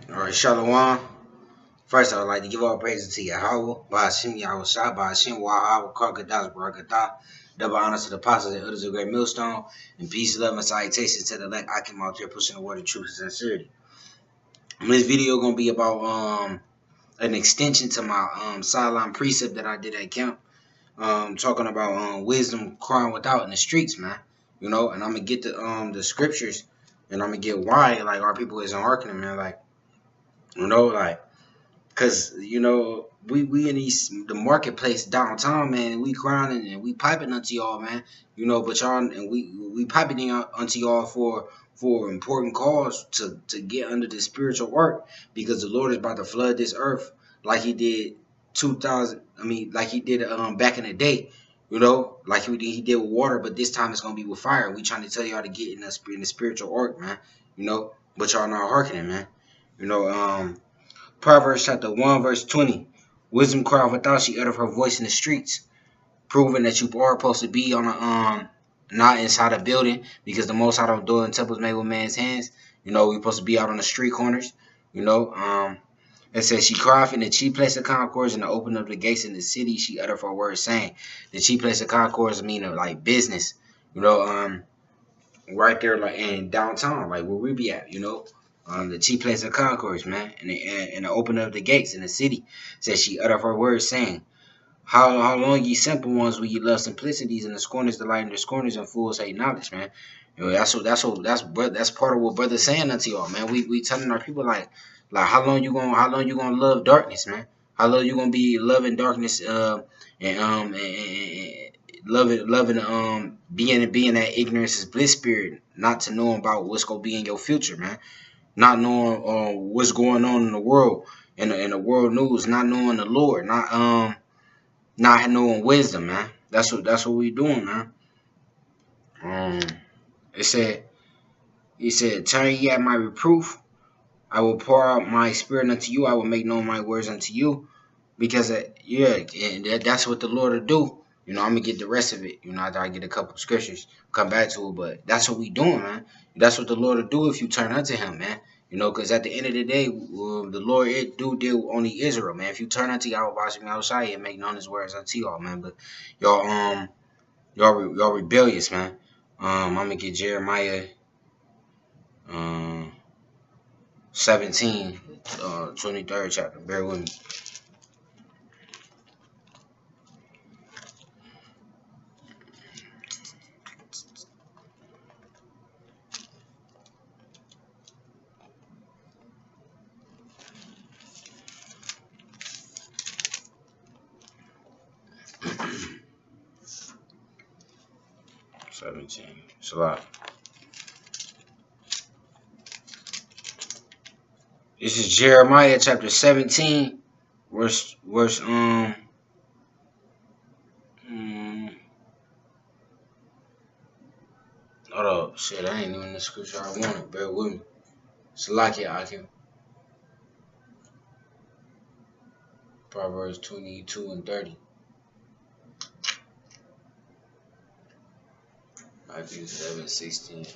All right, Shalom. First, I would like to give all praises to Yahweh, Ba'ashim Yahweh Ba'ashim Wahab, Karkadas, Barakatah, double honor to the apostles and others of great millstone, and peace, love, and salutations to the elect. I came out there pushing the word of truth and sincerity. This video gonna be about an extension to my sideline precept that I did at camp. Talking about wisdom crying without in the streets, man. You know, and I'm gonna get the scriptures, and I'm gonna get why like our people isn't hearkening, man. Like, you know, like. Cause we in the marketplace downtown, man, and we crying and we piping unto y'all, man. But y'all and we piping unto y'all for important cause to get under the spiritual work, because the Lord is about to flood this earth like He did 2000. Like He did back in the day. Like he did with water, but this time it's gonna be with fire. We trying to tell y'all to get in the spiritual work, man. But y'all not hearkening, man. You know um. Proverbs chapter 1, verse 20. Wisdom cried without, she uttered her voice in the streets. Proving that you are supposed to be on a not inside a building, because the most High don't do in temples made with man's hands. We're supposed to be out on the street corners. It says she cried in the chief place of concourse and the opening of the gates in the city. She uttered her words saying, the chief place of concourse meaning like business. Right there, like in downtown, like where we be at. The chief place of concourse, man, and the opening of the gates in the city. Says she uttered her words, saying, How long ye simple ones will ye love simplicities, and the scorners delight in their scorners, and fools hate knowledge, man. That's part of what brother's saying unto y'all, man. We telling our people like how long you gonna love darkness, man? How long you gonna be loving darkness, and loving being that ignorance is bliss spirit, not to know about what's gonna be in your future, man. Not knowing what's going on in the world, in the world news, not knowing the Lord, not knowing wisdom, man. That's what we doing, man. Um, it said, He said, turn ye at my reproof. I will pour out my spirit unto you. I will make known my words unto you. Because that's what the Lord will do. I'm gonna get the rest of it. After I get a couple of scriptures, come back to it. But that's what we doing, man. That's what the Lord will do if you turn unto Him, man. Because at the end of the day, the Lord do deal with only Israel, man. If you turn unto Yahweh Shai and make known His words unto y'all, man. But y'all rebellious, man. I'm gonna get Jeremiah 17, 23rd chapter. Bear with me. It's a lot. This is Jeremiah chapter 17, verse hold up, shit, I ain't even the scripture I wanted. Bear with me. Salakia Akim. Proverbs 22 and 30. Matthew 7:16.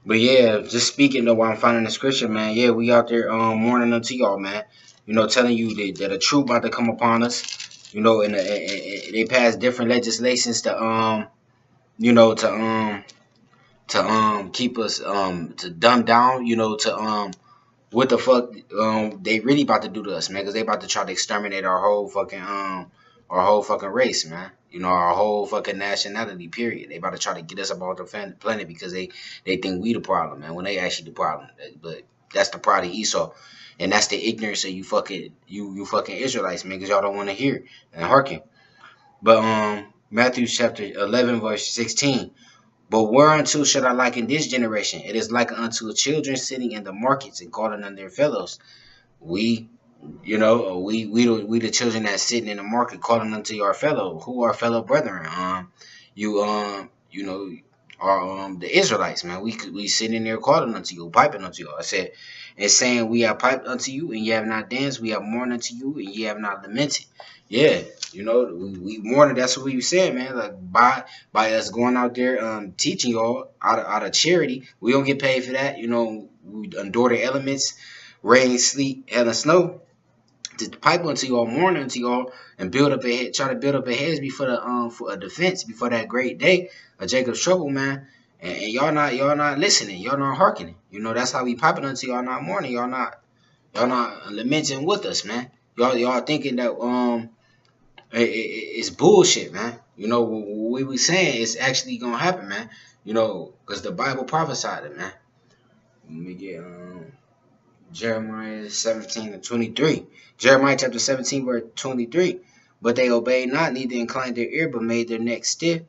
But yeah, just speaking though while I'm finding the scripture, man. Yeah, we out there mourning unto y'all, man. Telling you that the truth about to come upon us. And they passed different legislations to keep us to dumb down, what the fuck they really about to do to us, man, because they about to try to exterminate our whole fucking race, man. Our whole fucking nationality, period. They about to try to get us up off the planet because they think we the problem, man, when they actually the problem. But that's the pride of Esau, and that's the ignorance of you fucking Israelites, man, because y'all don't want to hear and hearken. But Matthew chapter 11 verse 16. But whereunto should I liken this generation? It is like unto children sitting in the markets and calling on their fellows. We the children that's sitting in the market calling unto our fellow, who are fellow brethren. Are the Israelites, man. We sitting in there calling unto you, piping unto you. I said, and saying, we have piped unto you, and ye have not danced. We have mourned unto you, and ye have not lamented. Yeah, we mourned. That's what we said, man. Like by us going out there teaching y'all out of charity. We don't get paid for that. We endure the elements. rain, sleet, hail, and snow, to pipe unto y'all, mourn unto y'all, and build up a head, try to build up a hedge before the for a defense before that great day of Jacob's trouble, man. And y'all not listening, y'all not hearkening. You know, that's how we piping unto y'all not mourning, y'all not lamenting with us, man. Y'all thinking that it's bullshit, man. You know what we saying is actually gonna happen, man. You know, because the Bible prophesied it, man. Let me get Jeremiah 17:23. Jeremiah chapter 17 verse 23. But they obeyed not, neither inclined their ear, but made their neck stiff,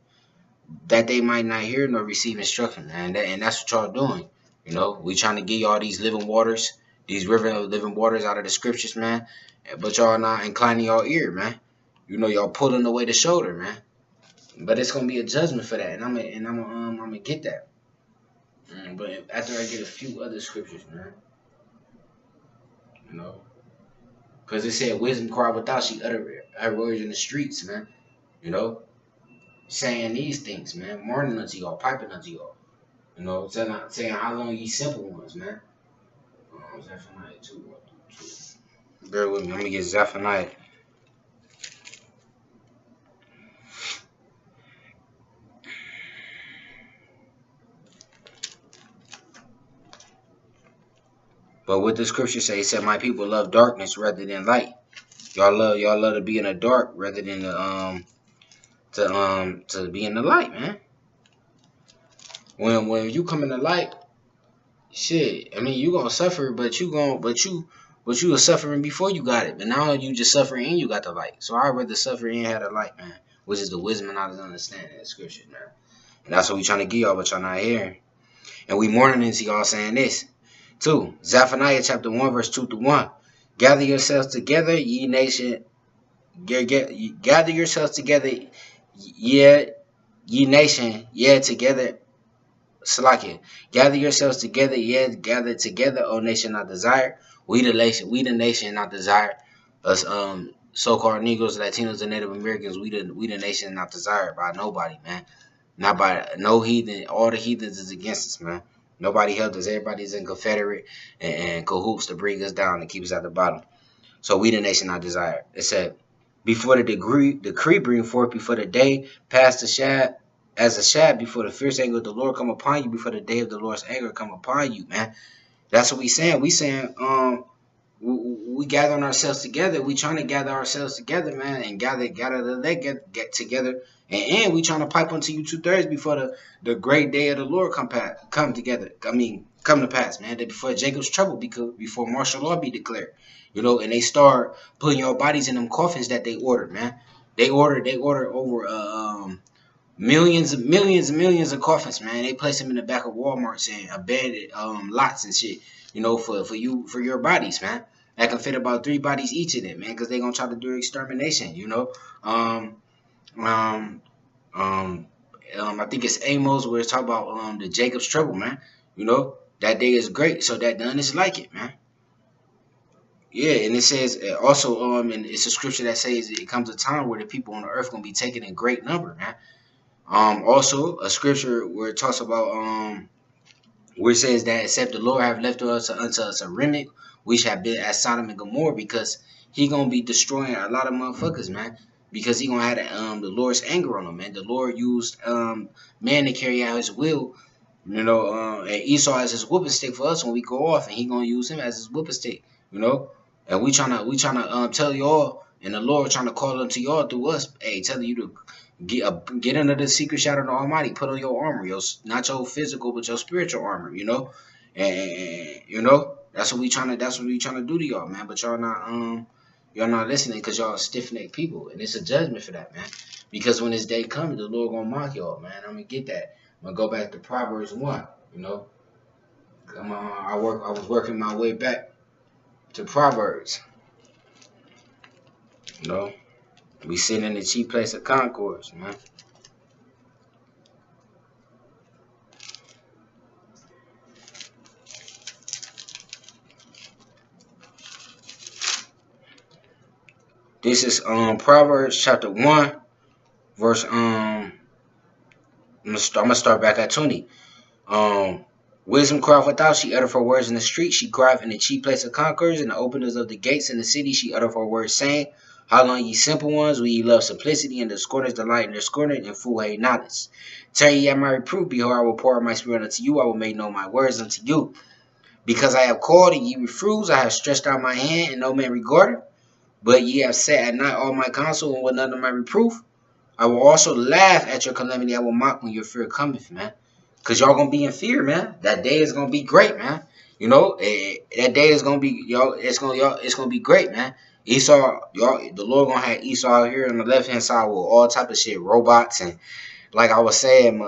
that they might not hear nor receive instruction. And that's what y'all doing. You know, we trying to give y'all these living waters, these river of living waters out of the scriptures, man. But y'all not inclining y'all ear, man. You know, y'all pulling away the shoulder, man. But it's gonna be a judgment for that, and I'm gonna get that. But after I get a few other scriptures, man. You know, because it said wisdom cried without, she uttered her words in the streets, man. You know, saying these things, man, mourning unto y'all, piping unto y'all. You know, saying how long ye simple ones, man. Zephaniah 2. Bear with me, let me get Zephaniah. But what the scripture say, it said, my people love darkness rather than light. Y'all love to be in the dark rather than to be in the light, man. When you come in the light, shit, I mean, you gonna suffer, but you were suffering before you got it. But now you just suffering and you got the light. So I'd rather suffer and have the light, man. Which is the wisdom and knowledge and understanding of the scriptures, man. And that's what we trying to give y'all, but y'all not hearing. And we mourning into y'all saying this. 2. Zephaniah chapter 1, verse 2-1. Gather yourselves together, ye nation. Gather yourselves together, ye nation, together. Salakia. Gather yourselves together, gather together, O nation not desired. We the nation not desired. Us so-called Negroes, Latinos, and Native Americans, we the nation not desired by nobody, man. Not by no heathen. All the heathens is against us, man. Nobody helped us. Everybody's in Confederate and cahoots to bring us down and keep us at the bottom. So we the nation not desired. It said, before the decree bring forth, before the day past the shad, as a shad, before the fierce anger of the Lord come upon you, before the day of the Lord's anger come upon you, man. That's what we saying. We saying, we gathering ourselves together. We trying to gather ourselves together, man, and gather get together. And we trying to pipe unto you 2/3 before the great day of the Lord come together. I mean, come to pass, man. Before Jacob's trouble, before martial law be declared, you know, and they start putting your bodies in them coffins that they ordered, man. They ordered over millions of coffins, man. They place them in the back of Walmarts and abandoned lots and shit, you know, for your bodies, man. That can fit about 3 bodies each of them, man, because they gonna try to do extermination, you know. I think it's Amos where it's talking about the Jacob's trouble, man. You know, that day is great, so that done is like it, man. Yeah, and it says also and it's a scripture that says it comes a time where the people on the earth gonna be taken in great number, man. Also a scripture where it talks about where it says that except the Lord have left unto us a remnant, we shall be as Sodom and Gomorrah, because he gonna be destroying a lot of motherfuckers, man. Because he gonna have the Lord's anger on them, man. The Lord used man to carry out his will, you know, and Esau as his whooping stick for us when we go off, and he gonna use him as his whooping stick, you know. And we trying to tell y'all, and the Lord trying to call unto y'all through us, hey, telling you to get under the secret shadow of the Almighty, put on your armor, not your physical but your spiritual armor, you know. And you know, that's what we trying to do to y'all, man. But y'all not listening because y'all stiff-necked people, and it's a judgment for that, man. Because when this day comes, the Lord gonna mock y'all, man. I'm gonna get that. I'm gonna go back to Proverbs 1, you know. I was working my way back to Proverbs, you know. We sitting in the cheap place of concourse, man. This is Proverbs chapter 1, verse I'm gonna start back at 20. Wisdom crieth without, she uttereth her words in the street. She crieth in the chief place of conquerors, and the openers of the gates in the city. She uttereth her words, saying, How long, ye simple ones, will ye love simplicity, and the scorners delight in their scorning, and fool hate knowledge? Tell ye at my reproof, behold, I will pour out my spirit unto you, I will make known my words unto you. Because I have called, and ye refuse, I have stretched out my hand, and no man regarded. But ye have set at night all my counsel, and will none of my reproof. I will also laugh at your calamity. I will mock when your fear cometh, man. Because y'all going to be in fear, man. That day is going to be great, man. You know, that day is going to be, it's going to be great, man. Esau, the Lord going to have Esau here on the left-hand side with all type of shit, robots, and like I was saying,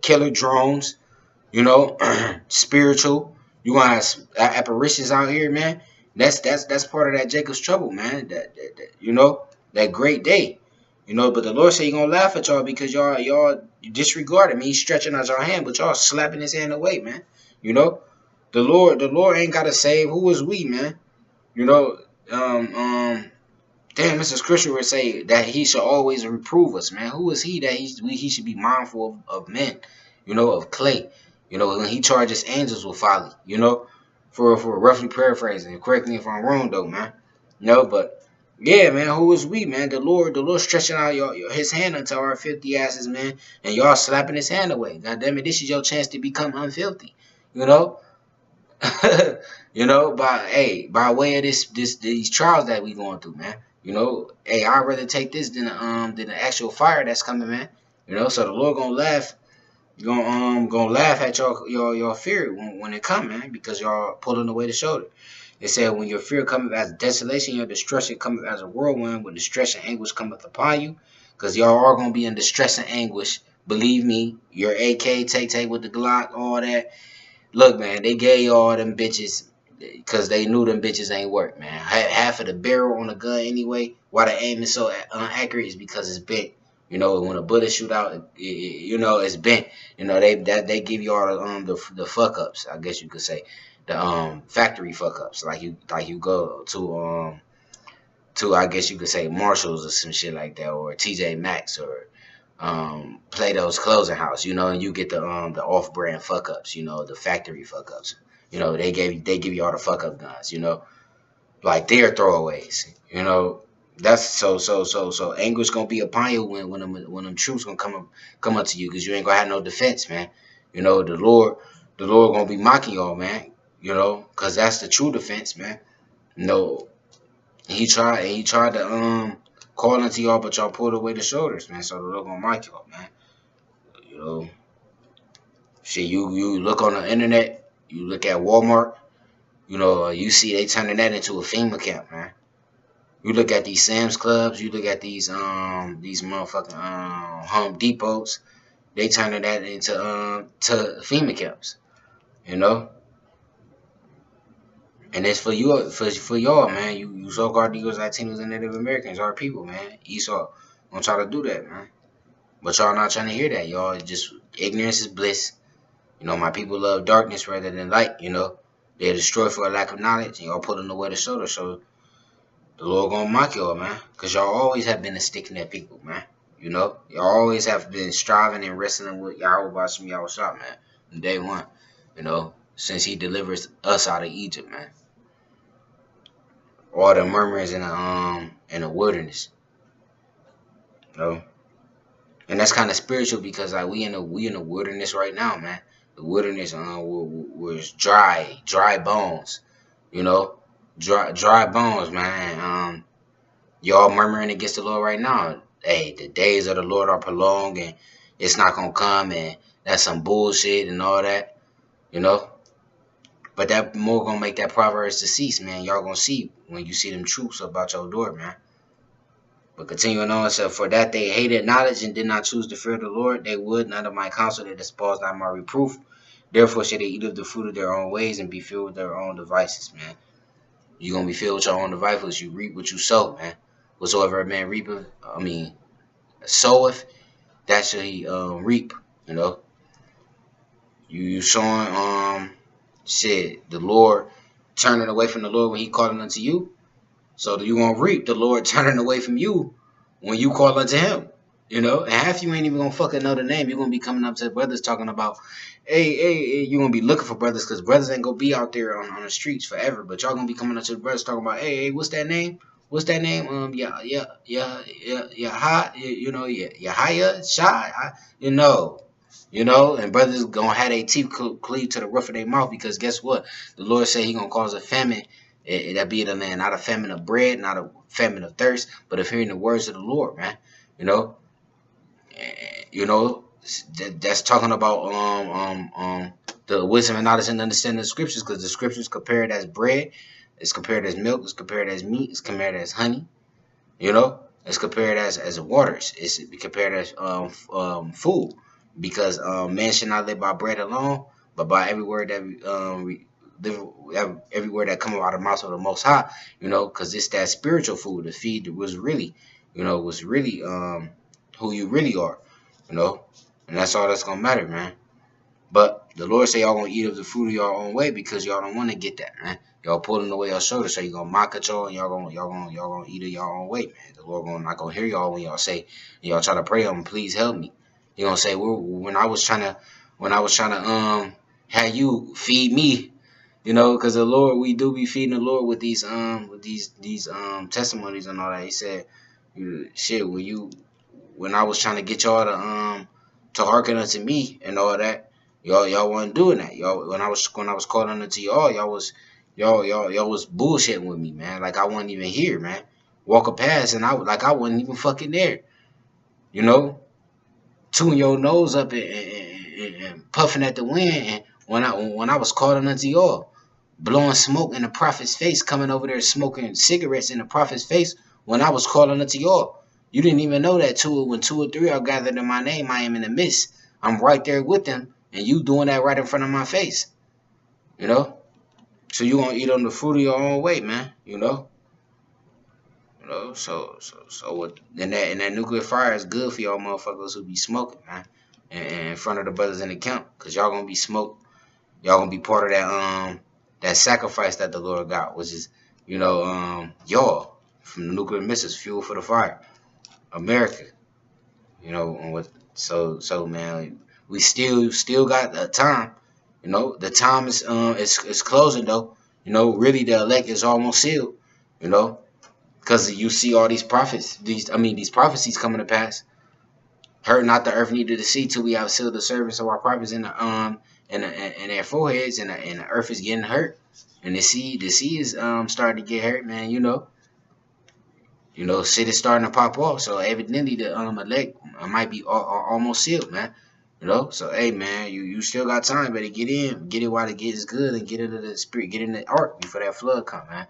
killer drones, you know, spiritual. You going to have apparitions out here, man. That's part of that Jacob's trouble, man. That you know, that great day. You know, but the Lord said He gonna laugh at y'all because y'all disregarded me. He's stretching out your hand, but y'all slapping His hand away, man. You know, the Lord ain't gotta save. Who is we, man? You know, damn, Mr. Scripture would say that He should always reprove us, man. Who is He that he should be mindful of men? You know, of clay. You know, when He charges angels with folly. You know, for roughly paraphrasing. Correct me if I'm wrong, though, man. No, but. Yeah, man, who is we, man? The Lord stretching out His hand unto our filthy asses, man, and y'all slapping His hand away. God damn it, this is your chance to become unfilthy, you know. You know, by way of these trials that we going through, man. You know, hey, I'd rather take this than the actual fire that's coming, man. You know, so the Lord gonna laugh, gonna laugh at your fear when it come, man, because y'all pulling away the shoulder. It said, when your fear cometh as desolation, your destruction cometh as a whirlwind, when distress and anguish cometh upon you. Because y'all are going to be in distress and anguish. Believe me, your AK, take with the Glock, all that. Look, man, they gave y'all them bitches because they knew them bitches ain't work, man. Half of the barrel on the gun anyway, why the aim is so inaccurate is because it's bent. You know, when a bullet shoot out, you know, it's bent. You know, they give you all the fuck ups, I guess you could say. The factory fuck ups, like you go to I guess you could say Marshalls or some shit like that, or TJ Maxx, or Plato's Clothing House, you know, and you get the off brand fuck ups, you know, the factory fuck ups. You know, they give you all the fuck up guns, you know, like they're throwaways, you know. That's so anguish gonna be upon you when them troops gonna come up to you, because you ain't gonna have no defense, man. You know, the Lord gonna be mocking y'all, man. You know, because that's the true defense, man. No, he tried to call into y'all, but y'all pulled away the shoulders, man. So the Lord gonna mock y'all, man. You know, shit. You look on the internet, you look at Walmart, you know, you see they turning that into a FEMA camp, man. You look at these Sam's Clubs, you look at these motherfucking Home Depots, they turning that into to FEMA camps, you know. And it's for you, for y'all, man. You so-called Negroes, Latinos, and Native Americans, our people, man. Esau gonna try to do that, man. But y'all not trying to hear that. Y'all just, ignorance is bliss. You know, my people love darkness rather than light, you know. They're destroyed for a lack of knowledge, and y'all pulling away the shoulder. So the Lord gonna mock y'all, man. Because y'all always have been a stick-neck people, man. You know, y'all always have been striving and wrestling with Yahweh Bashim Yahushua, man. From day one, you know, since He delivers us out of Egypt, man. All the murmurings in the wilderness, you know, and that's kind of spiritual because like we in the wilderness right now, man. The wilderness was dry bones, you know, dry bones, man. Y'all murmuring against the Lord right now. Hey, the days of the Lord are prolonged, and it's not gonna come, and that's some bullshit and all that, you know. But that more gonna make that Proverbs to cease, man. Y'all gonna see when you see them troops about your door, man. But continuing on, so for that they hated knowledge and did not choose to fear the Lord, they would none of my counsel, they despised not my reproof. Therefore should they eat of the fruit of their own ways and be filled with their own devices, man. You're gonna be filled with your own devices. You reap what you sow, man. Whatsoever a man soweth, that shall he reap, you know. You showing shit, the Lord turning away from the Lord when He calling unto you. So you gonna reap the Lord turning away from you when you call unto Him. You know, and half you ain't even gonna fucking know the name. You're gonna be coming up to brothers talking about, hey, you're gonna be looking for brothers because brothers ain't gonna be out there on the streets forever. But y'all gonna be coming up to the brothers talking about, hey, what's that name? What's that name? You know, Yahya, Shy, you know, and brothers gonna have their teeth cleave to the roof of their mouth because guess what? The Lord said He gonna cause a famine. That be in the land, not a famine of bread, not a famine of thirst, but of hearing the words of the Lord, man. You know, you know, that's talking about the wisdom and knowledge and understanding of the scriptures, because the scriptures compared as bread, it's compared as milk, it's compared as meat, it's compared as honey, you know, it's compared as waters, it's compared as food, because man should not live by bread alone, but by every word that every word that come out of the mouth of the Most High, you know, because it's that spiritual food, the feed that was really, you know, was really who you really are, you know, and that's all that's gonna matter, man. But the Lord say y'all gonna eat of the fruit of your own way because y'all don't want to get that, man. Y'all pulling away your shoulder, so you gonna mock at y'all, and y'all gonna eat of your own way, man. The Lord not gonna hear y'all when y'all say, y'all try to pray him, please help me. He gonna say, well, when I was trying to have you feed me, you know, because the Lord, we do be feeding the Lord with these testimonies and all that. He said, shit, when I was trying to get y'all to hearken unto me and all that, y'all wasn't doing that. Y'all when I was calling unto y'all was y'all was bullshitting with me, man. Like I wasn't even here, man. Walking past and I wasn't even fucking there. You know, tune your nose up and puffing at the wind. And when I was calling unto y'all, blowing smoke in the prophet's face, coming over there smoking cigarettes in the prophet's face when I was calling unto y'all. You didn't even know that when two or three are gathered in my name, I am in the midst. I'm right there with them, and you doing that right in front of my face. You know? So you gonna eat on the fruit of your own way, man. You know? You know, so what that nuclear fire is good for y'all motherfuckers who be smoking, man. And in front of the brothers in the camp. Cause y'all gonna be smoked. Y'all gonna be part of that sacrifice that the Lord got, which is, you know, y'all from the nuclear missiles, fuel for the fire. America. You know, and what so man, we still got time. You know, the time is closing though. You know, really the elect is almost sealed. You know, because you see all these prophets, these prophecies coming to pass. Hurt not the earth neither the sea till we have sealed the service of our prophets in the in their foreheads, and the earth is getting hurt, and the sea is starting to get hurt, man. You know, shit is starting to pop off. So evidently the elect might be almost sealed, man. You know, so hey, man, you still got time. Better get it while it gets good, and get into the spirit, get in the ark before that flood come, man.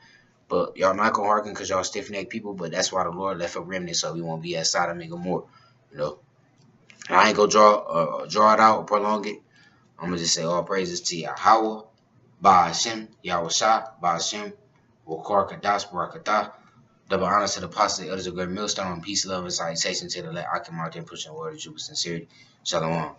But y'all not gonna hearken because y'all stiff necked people. But that's why the Lord left a remnant, so we won't be at Sodom and Gomorrah. You know, and I ain't gonna draw it out or prolong it. I'm gonna just say all praises to Yahweh, Ba Hashem, Yahweh Shah, Ba Hashem, Wakar Kadas, Barakatah. Double honors to the apostles, the elders of great millstone, peace, love, and salutation to the elect. I come out there pushing the word of truth with sincerity. Shalom.